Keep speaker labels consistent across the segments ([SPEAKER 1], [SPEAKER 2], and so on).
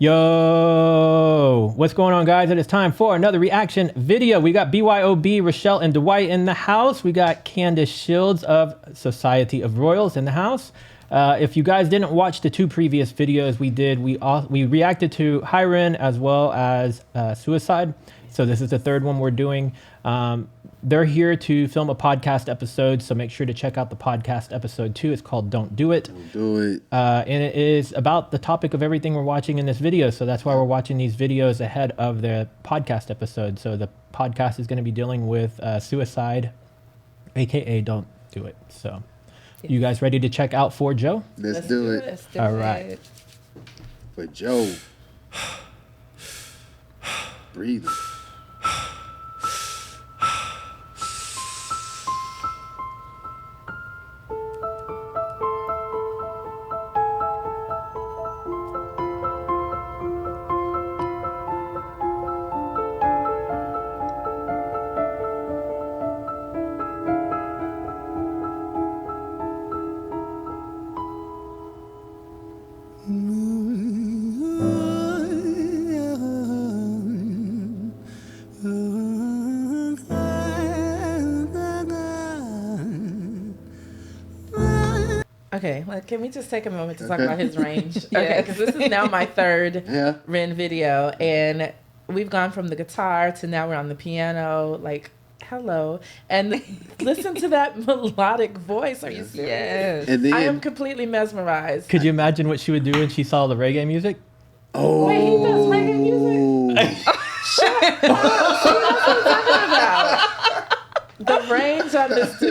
[SPEAKER 1] Yo, what's going on, guys? It is time for another reaction video. We got BYOB, Rochelle, and Dwight in the house. We got Candace Shields of Society of Royals in the house. If you guys didn't watch the two previous videos we reacted to Hyren as well as Suicide. So this is the third one we're doing. They're here to film a podcast episode, so make sure to check out the podcast episode too. It's called Don't Do It.
[SPEAKER 2] Don't do it.
[SPEAKER 1] And it is about the topic of everything we're watching in this video. So that's why we're watching these videos ahead of the podcast episode. So the podcast is going to be dealing with Suicide, AKA Don't Do It. So you guys ready to check out for Joe?
[SPEAKER 2] Let's do it.
[SPEAKER 3] Let's do
[SPEAKER 1] All right.
[SPEAKER 2] For Joe. Breathe.
[SPEAKER 3] Okay, can we just take a moment to talk about his range? Okay, because this is now my third Ren video, and we've gone from the guitar to now we're on the piano. Like, hello, and listen to that melodic voice. Are you serious?
[SPEAKER 2] Yes. And then,
[SPEAKER 3] I am completely mesmerized.
[SPEAKER 1] Could you imagine what she would do when she saw the reggae music?
[SPEAKER 2] Oh,
[SPEAKER 3] wait, he does reggae music? Shut up! That's what I'm talking about. The range on this,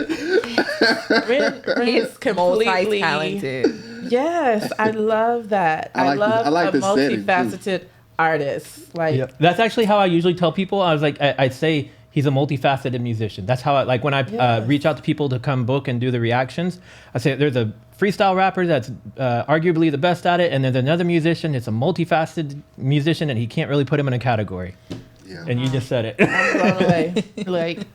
[SPEAKER 3] Ren is completely
[SPEAKER 4] talented.
[SPEAKER 3] Yes, I love that. I love a multifaceted artist. Like,
[SPEAKER 1] yep. That's actually how I usually tell people. I was like, I'd say he's a multifaceted musician. That's how I like when I reach out to people to come book and do the reactions. I say there's a freestyle rapper that's arguably the best at it, and there's another musician. It's a multifaceted musician, and he can't really put him in a category. Yeah. And you just said it.
[SPEAKER 3] I'm blown away. Like,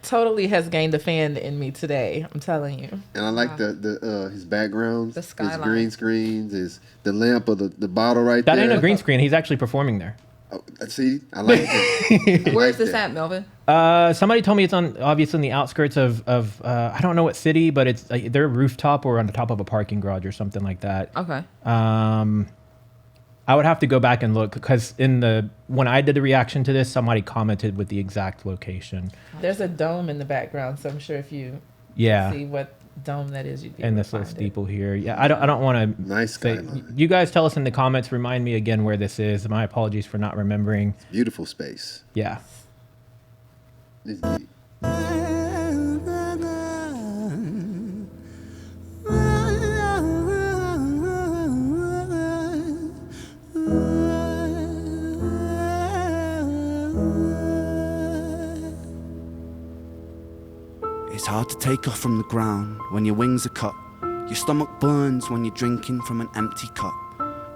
[SPEAKER 3] totally has gained a fan in me today. I'm telling you.
[SPEAKER 2] And I like his backgrounds,
[SPEAKER 4] the skyline,
[SPEAKER 2] his green screens, the lamp of the bottle right there.
[SPEAKER 1] That ain't a green screen. He's actually performing there.
[SPEAKER 2] Oh, see, I like it.
[SPEAKER 4] Where's this at, Melvin?
[SPEAKER 1] Somebody told me it's obviously on the outskirts of I don't know what city, but it's they're rooftop or on the top of a parking garage or something like that.
[SPEAKER 4] Okay.
[SPEAKER 1] I would have to go back and look because when I did the reaction to this, somebody commented with the exact location.
[SPEAKER 3] There's a dome in the background, so I'm sure if you see what dome that is, you'd be able to
[SPEAKER 1] this little
[SPEAKER 3] find
[SPEAKER 1] steeple here. Yeah, I don't want to.
[SPEAKER 2] Nice skyline.
[SPEAKER 1] You guys tell us in the comments. Remind me again where this is. My apologies for not remembering.
[SPEAKER 2] It's beautiful space.
[SPEAKER 1] Yeah.
[SPEAKER 2] It's deep.
[SPEAKER 5] It's hard to take off from the ground when your wings are cut. Your stomach burns when you're drinking from an empty cup.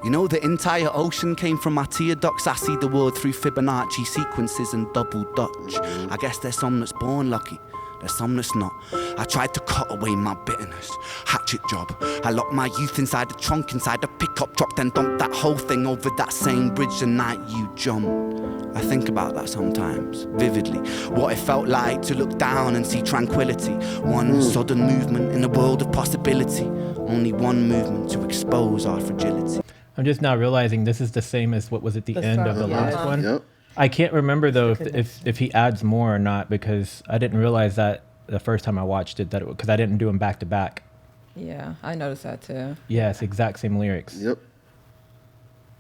[SPEAKER 5] You know the entire ocean came from my tear ducts. I see the world through Fibonacci sequences and double Dutch. I guess there's some that's born lucky, there's some that's not. I tried to cut away my bitterness, hatchet job. I locked my youth inside the trunk, inside the pickup truck, then dumped that whole thing over that same bridge the night you jumped. I think about that sometimes, vividly. What it felt like to look down and see tranquility. One sudden movement in a world of possibility. Only one movement to expose our fragility.
[SPEAKER 1] I'm just now realizing this is the same as what was at the end of the last one.
[SPEAKER 2] Yep.
[SPEAKER 1] I can't remember though if he adds more or not, because I didn't realize that the first time I watched it, because I didn't do them back to back.
[SPEAKER 4] Yeah, I noticed that too.
[SPEAKER 1] Yes, exact same lyrics.
[SPEAKER 2] Yep.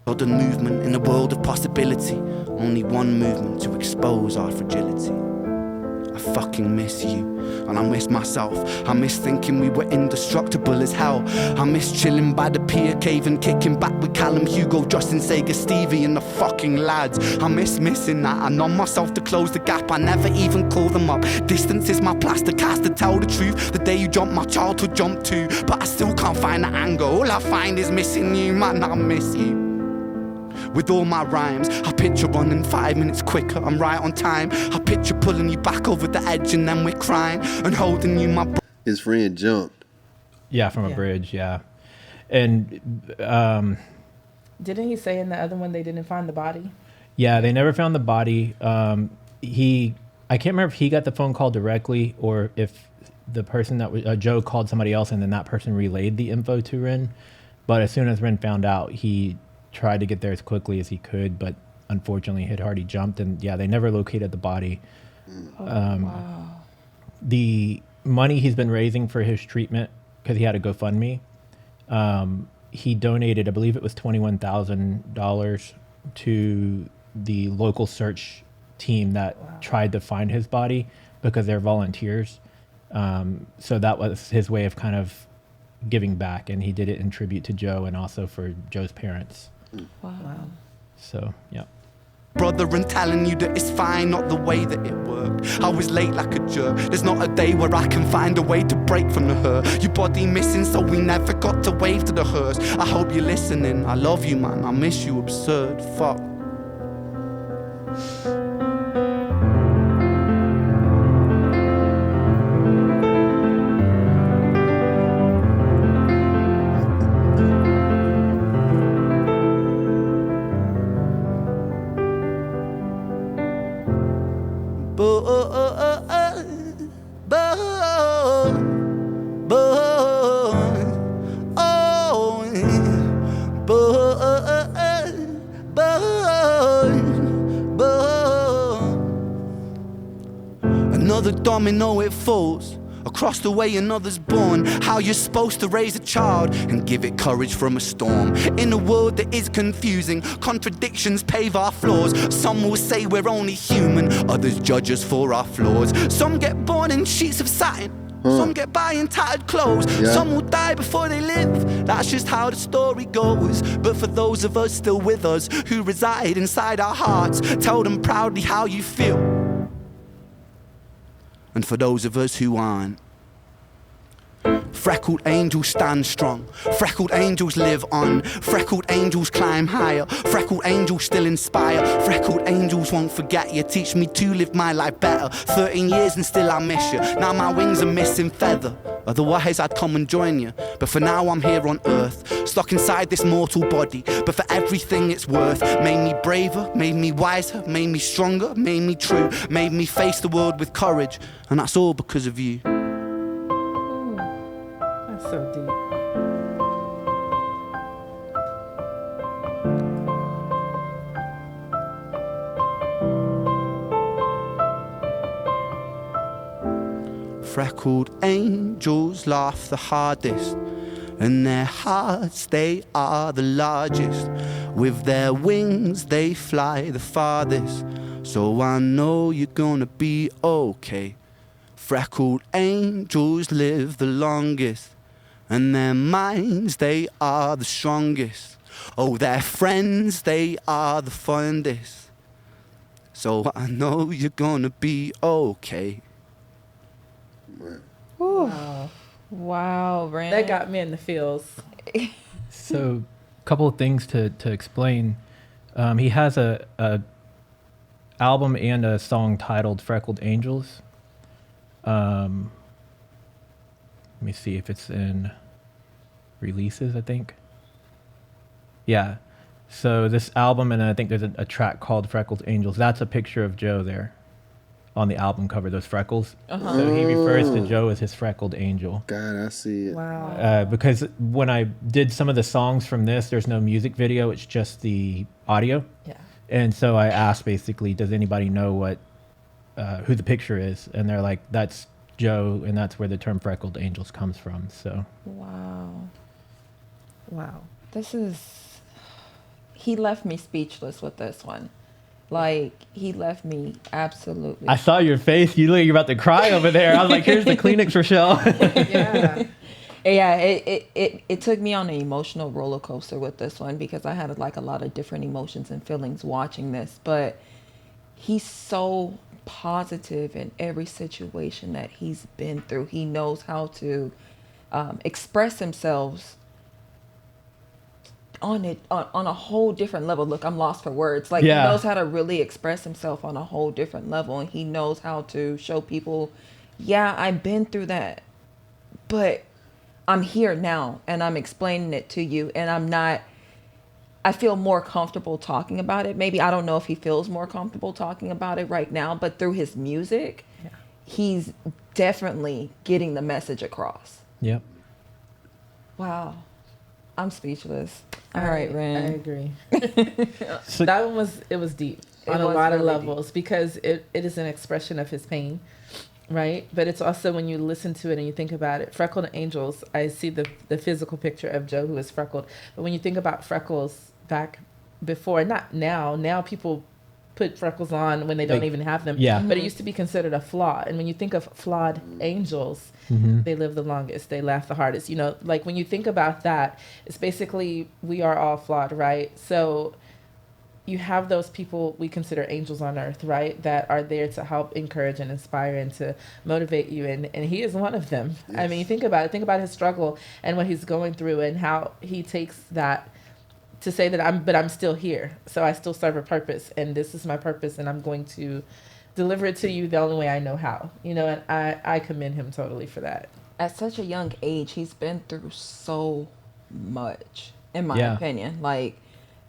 [SPEAKER 5] Sudden movement in a world of possibility. Only one movement to expose our fragility. I fucking miss you, and I miss myself. I miss thinking we were indestructible as hell. I miss chilling by the pier cave and kicking back with Callum, Hugo, Justin, Sega, Stevie and the fucking lads. I miss missing that. I numb myself to close the gap. I never even call them up. Distance is my plaster cast, to tell the truth. The day you jumped, my childhood jumped too. But I still can't find the anger. All I find is missing you, man, I miss you. With all my rhymes, I picture running 5 minutes quicker, I'm right on time. I picture pulling you back over the edge and then we're crying and holding you my...
[SPEAKER 2] His friend jumped.
[SPEAKER 1] Yeah, from a bridge, yeah. And
[SPEAKER 3] Didn't he say in the other one they didn't find the body?
[SPEAKER 1] Yeah, they never found the body. I can't remember if he got the phone call directly or if the person that was Joe called somebody else and then that person relayed the info to Ren. But as soon as Ren found out, he tried to get there as quickly as he could, but unfortunately had already jumped. And yeah, they never located the body.
[SPEAKER 4] Wow.
[SPEAKER 1] The money he's been raising for his treatment, because he had a GoFundMe, he donated, I believe it was $21,000 to the local search team that tried to find his body because they're volunteers. So that was his way of kind of giving back, and he did it in tribute to Joe and also for Joe's parents.
[SPEAKER 3] Wow.
[SPEAKER 1] So, yeah.
[SPEAKER 5] Brother, and telling you that it's fine, not the way that it worked. I was late like a jerk. There's not a day where I can find a way to break from the hurt. Your body missing, so we never got to wave to the hearse. I hope you're listening. I love you, man. I miss you, absurd. Fuck. Another domino, it falls. Across the way another's born. How you're supposed to raise a child and give it courage from a storm. In a world that is confusing, contradictions pave our flaws. Some will say we're only human, others judge us for our flaws. Some get born in sheets of satin, some get by in tattered clothes. Some will die before they live. That's just how the story goes. But for those of us still with us, who reside inside our hearts, tell them proudly how you feel. And for those of us who aren't, freckled angels stand strong. Freckled angels live on. Freckled angels climb higher. Freckled angels still inspire. Freckled angels won't forget you. Teach me to live my life better. 13 years and still I miss you. Now my wings are missing feather. Otherwise I'd come and join you. But for now I'm here on earth, stuck inside this mortal body. But for everything it's worth, made me braver, made me wiser, made me stronger, made me true, made me face the world with courage. And that's all because of you.
[SPEAKER 3] That's so deep.
[SPEAKER 5] Freckled angels laugh the hardest, and their hearts, they are the largest. With their wings, they fly the farthest. So I know you're gonna be okay. Freckled angels live the longest, and their minds, they are the strongest. Oh, their friends, they are the fondest. So I know you're gonna be okay.
[SPEAKER 3] Wow.
[SPEAKER 4] Wow, Ren.
[SPEAKER 3] That got me in the feels.
[SPEAKER 1] So, a couple of things to explain. He has a album and a song titled "Freckled Angels." Let me see if it's in releases. I think. Yeah. So this album, and I think there's a track called "Freckled Angels." That's a picture of Joe there on the album cover. Those freckles. So he refers to Joe as his freckled angel.
[SPEAKER 2] God, I see it.
[SPEAKER 3] Wow.
[SPEAKER 1] Because when I did some of the songs from this, there's no music video. It's just the audio.
[SPEAKER 3] Yeah.
[SPEAKER 1] And so I asked basically, does anybody know what who the picture is? And they're like, that's Joe, and that's where the term freckled angels comes from. So
[SPEAKER 4] Wow.
[SPEAKER 3] Wow.
[SPEAKER 4] He left me speechless with this one. Like, he left me absolutely.
[SPEAKER 1] I saw your face. You look like you're about to cry over there. I was like, here's the Kleenex, Rochelle.
[SPEAKER 3] Yeah.
[SPEAKER 4] Yeah, it took me on an emotional roller coaster with this one because I had like a lot of different emotions and feelings watching this. But he's so positive in every situation that he's been through. He knows how to express himself on a whole different level. Look, I'm lost for words. Like,
[SPEAKER 1] Yeah.
[SPEAKER 4] he knows how to really express himself on a whole different level, and he knows how to show people, yeah, I've been through that, but I'm here now and I'm explaining it to you, and I'm not I feel more comfortable talking about it. Maybe I don't know if he feels more comfortable talking about it right now, but through his music, he's definitely getting the message across.
[SPEAKER 1] Yep.
[SPEAKER 4] Wow. I'm speechless. All right, Ren.
[SPEAKER 3] I agree. That one was deep on a lot of levels because it is an expression of his pain, right? But it's also when you listen to it and you think about it, freckled angels, I see the physical picture of Joe who is freckled. But when you think about freckles back before, not now people put freckles on when they don't even have them.
[SPEAKER 1] Yeah.
[SPEAKER 3] But it used to be considered a flaw. And when you think of flawed angels, they live the longest, they laugh the hardest. You know, like when you think about that, it's basically we are all flawed, right? So you have those people we consider angels on earth, right? That are there to help encourage and inspire and to motivate you. And he is one of them. Yes. I mean, think about it. Think about his struggle and what he's going through and how he takes that to say that I'm still here. So I still serve a purpose and this is my purpose and I'm going to deliver it to you the only way I know how, you know, and I commend him totally for that.
[SPEAKER 4] At such a young age, he's been through so much, in my opinion. Like,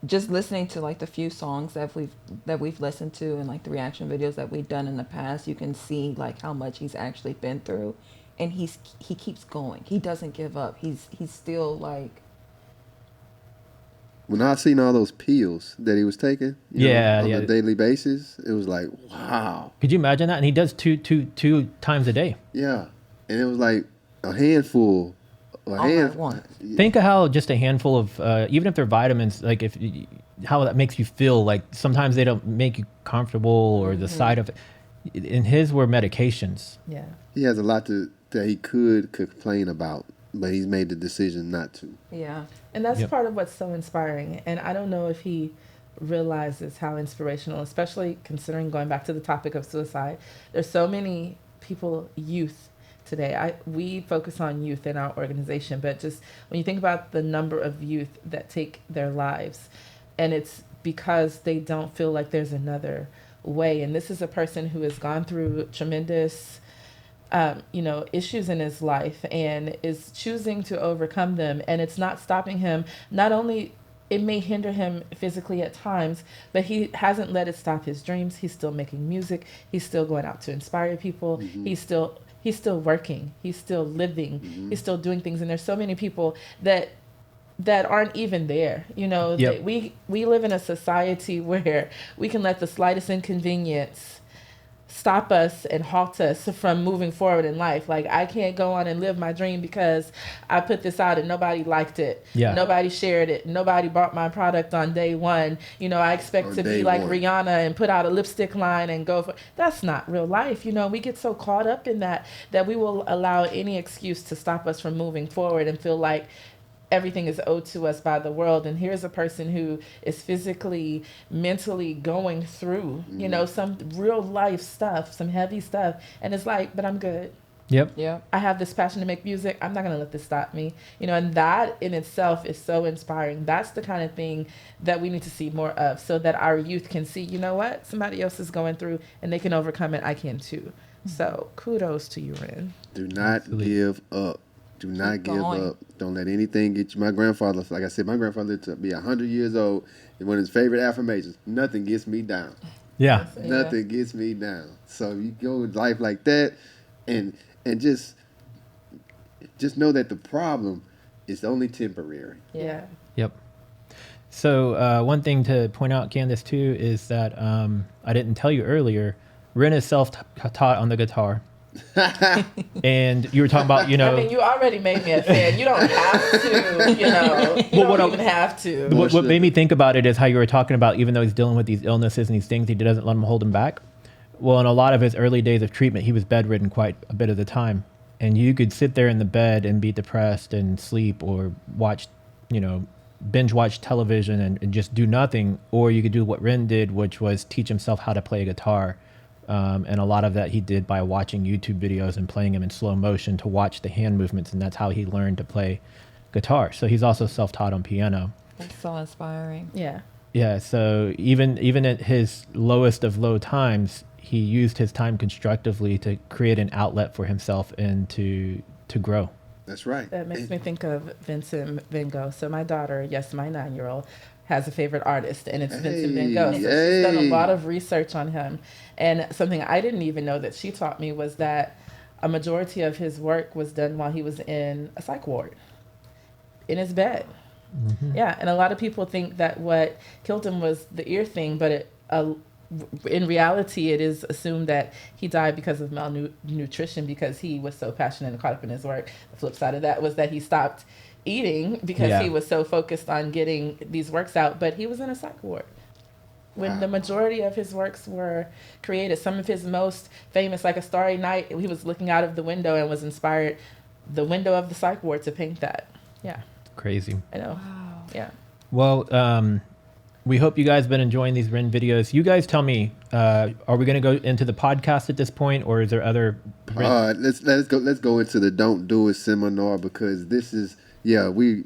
[SPEAKER 4] just listening to like the few songs that we've listened to and like the reaction videos that we've done in the past, you can see like how much he's actually been through, and he keeps going. He doesn't give up. He's still like.
[SPEAKER 2] When I seen all those pills that he was taking, on a daily basis, it was like, wow.
[SPEAKER 1] Could you imagine that? And he does two times a day.
[SPEAKER 2] Yeah, and it was like a handful.
[SPEAKER 1] Think of how just a handful of, even if they're vitamins, like how that makes you feel. Like sometimes they don't make you comfortable, or the side of it. In his were medications.
[SPEAKER 3] Yeah,
[SPEAKER 2] he has a lot that he could complain about, but he's made the decision not to.
[SPEAKER 4] Yeah.
[SPEAKER 3] And that's part of what's so inspiring. And I don't know if he realizes how inspirational, especially considering going back to the topic of suicide. There's so many people, youth today. We focus on youth in our organization, but just when you think about the number of youth that take their lives, and it's because they don't feel like there's another way. And this is a person who has gone through tremendous issues in his life and is choosing to overcome them. And it's not stopping him. Not only it may hinder him physically at times, but he hasn't let it stop his dreams. He's still making music. He's still going out to inspire people. Mm-hmm. He's still working. He's still living. Mm-hmm. He's still doing things. And there's so many people that aren't even there. You know, we live in a society where we can let the slightest inconvenience stop us and halt us from moving forward in life. Like, I can't go on and live my dream because I put this out and nobody liked it. Yeah. Nobody shared it. Nobody bought my product on day one. You know, I expect to be like Rihanna and put out a lipstick line and go for... That's not real life. You know, we get so caught up in that we will allow any excuse to stop us from moving forward and feel like everything is owed to us by the world. And here's a person who is physically, mentally going through, you know, some real life stuff, some heavy stuff. And it's like, but I'm good.
[SPEAKER 1] Yep.
[SPEAKER 3] Yeah. I have this passion to make music. I'm not going to let this stop me. You know, and that in itself is so inspiring. That's the kind of thing that we need to see more of, so that our youth can see, you know what, somebody else is going through and they can overcome it. I can too. So kudos to you, Ren.
[SPEAKER 2] Do not give up. Do not give up. Don't let anything get you. My grandfather, like I said, lived to be 100 years old. And one of his favorite affirmations, nothing gets me down.
[SPEAKER 1] Yeah.
[SPEAKER 2] Nothing gets me down. So you go with life like that and just know that the problem is only temporary.
[SPEAKER 3] Yeah.
[SPEAKER 1] Yep. So one thing to point out, Candace, too, is that I didn't tell you earlier, Ren is self-taught on the guitar. And you were talking about, you know...
[SPEAKER 3] I mean, you already made me a fan. You don't have to, you know. You don't even have to.
[SPEAKER 1] What made me think about it is how you were talking about, even though he's dealing with these illnesses and these things, he doesn't let them hold him back. Well, in a lot of his early days of treatment, he was bedridden quite a bit of the time. And you could sit there in the bed and be depressed and sleep, or watch, you know, binge watch television and just do nothing. Or you could do what Ren did, which was teach himself how to play a guitar. And a lot of that he did by watching YouTube videos and playing them in slow motion to watch the hand movements. And that's how he learned to play guitar. So he's also self-taught on piano.
[SPEAKER 4] That's so inspiring.
[SPEAKER 3] Yeah.
[SPEAKER 1] Yeah. So even at his lowest of low times, he used his time constructively to create an outlet for himself and to grow.
[SPEAKER 2] That's right.
[SPEAKER 3] That makes me think of Vincent Van Gogh. So my daughter, yes, my 9-year-old, has a favorite artist, and it's Vincent Van Gogh. So she's done a lot of research on him. And something I didn't even know that she taught me was that a majority of his work was done while he was in a psych ward, in his bed. Mm-hmm. Yeah, and a lot of people think that what killed him was the ear thing, but in reality, it is assumed that he died because of malnutrition because he was so passionate and caught up in his work. The flip side of that was that he stopped eating because he was so focused on getting these works out, but he was in a psych ward when the majority of his works were created. Some of his most famous, like A Starry Night, he was looking out of the window and was inspired the window of the psych ward to paint that. Yeah.
[SPEAKER 1] Crazy.
[SPEAKER 3] I know. Wow. Yeah.
[SPEAKER 1] Well, we hope you guys have been enjoying these Ren videos. You guys tell me, are we going to go into the podcast at this point, or is there other?
[SPEAKER 2] Let's go into the Don't Do It seminar, because this is we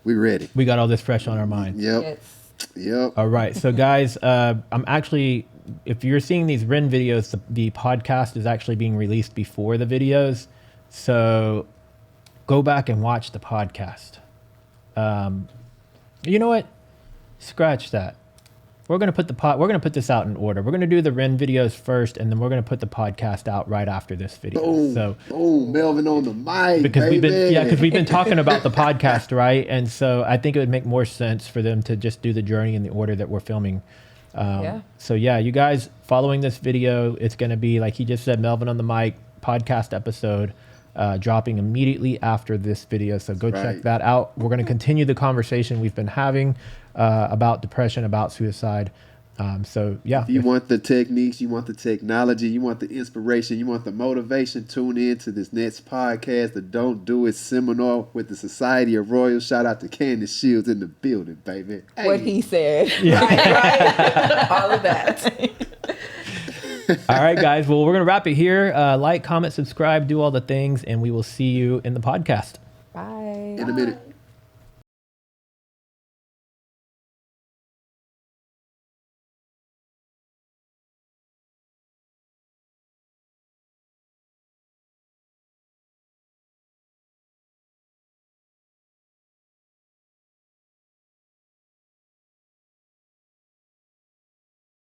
[SPEAKER 2] ready.
[SPEAKER 1] We got all this fresh on our mind.
[SPEAKER 2] Yep. Yes. Yep.
[SPEAKER 1] All right. So guys, I'm actually, if you're seeing these Ren videos, the podcast is actually being released before the videos. So go back and watch the podcast. You know what? Scratch that. We're gonna put this out in order. We're gonna do the Ren videos first, and then we're gonna put the podcast out right after this video.
[SPEAKER 2] Boom, Melvin on the mic,
[SPEAKER 1] because
[SPEAKER 2] baby.
[SPEAKER 1] we've been talking about the podcast, right? And so I think it would make more sense for them to just do the journey in the order that we're filming. So you guys following this video, it's gonna be, like he just said, Melvin on the mic podcast episode. Dropping immediately after this video. So go check that out. We're going to continue the conversation we've been having about depression, about suicide. If
[SPEAKER 2] you want the techniques, you want the technology, you want the inspiration, you want the motivation, tune in to this next podcast, the Don't Do It seminar with the Society of Royals. Shout out to Candace Shields in the building, baby.
[SPEAKER 4] What he said.
[SPEAKER 3] Right. All of that.
[SPEAKER 1] All right, guys. Well, we're going to wrap it here. Like, comment, subscribe, do all the things, and we will see you in the podcast.
[SPEAKER 4] Bye.
[SPEAKER 2] In a minute.